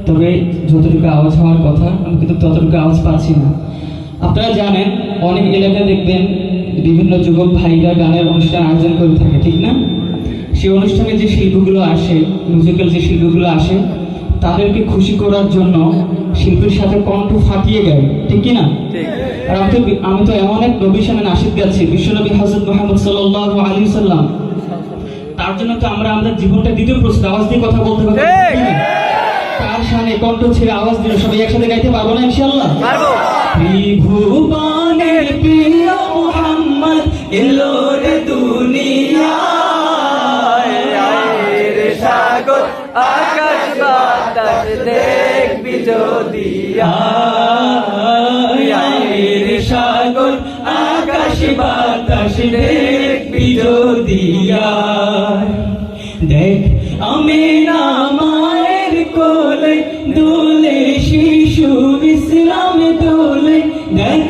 তবে যতটুকু আওয়াজ হওয়ার কথা আমি কিন্তু ততটুকু আওয়াজ পাচ্ছি না। আপনারা জানেন অনেক এলাকায় দেখবেন বিভিন্ন যুবক ভাইরা গানের অনুষ্ঠান আয়োজন করে থাকে, ঠিক না? সেই অনুষ্ঠানে যে শিল্পীগুলো আসে, মিউজিক্যাল যে শিল্পীগুলো আসে, তাদেরকে খুশি করার জন্য শিল্পীর সাথে কণ্ঠ ফাটিয়ে গায়, ঠিক কিনা? আর আমি তো এমন এক নবীর সামনে নাশিদ গাচ্ছি, বিশ্বনবী হযরত মুহাম্মদ সাল্লাল্লাহু আলাইহি সাল্লাম, তার জন্য তো আমরা আমাদের জীবনটা দিতে প্রস্তুত, আওয়াজ দিয়ে কথা বলতে পারবো। তার সামনে কণ্ঠ ছেড়ে আওয়াজ দিলে সবাই একসাথে গাইতে পারবো না ইনশাআল্লাহ? পারবো। ত্রিভুবনের প্রিয় মুহাম্মদ এলো রে দুনিয়ায়, রে সাগর আকাশ বাতাস দেখবি যদি, রে সাগর আকাশ বাতাস দেখবি যদি। দেখ আমিনা মায়ের কোলে দোলে শিশু ইসলাম দোলে, দেখ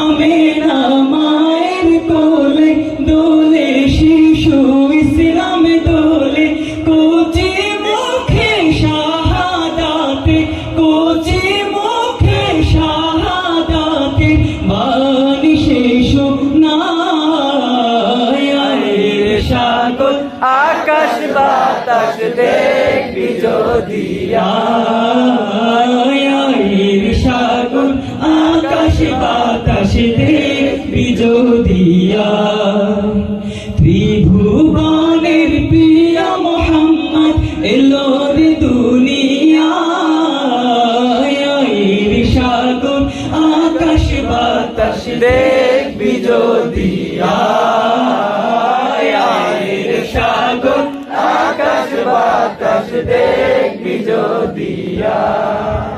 আমিনা মায়ের কোলে দোলে শিশু ইসলাম দোলে। কোচি মুখে শাহাদাতে, কোচি মুখে শাহাদাতে বাণী শেষ নাই, রে সাগর আকাশ বাতাস দেখবি যদি, রে সাগর আকাশ বাতাস দেখবি যদি। ত্রিভুবনের প্রিয় মুহাম্মদ এলো রে দুনিয়ায়, রে সাগর আকাশ বাতাস দেখবি যদি, রে সাগর আকাশ বাতাস দেখবি যদি।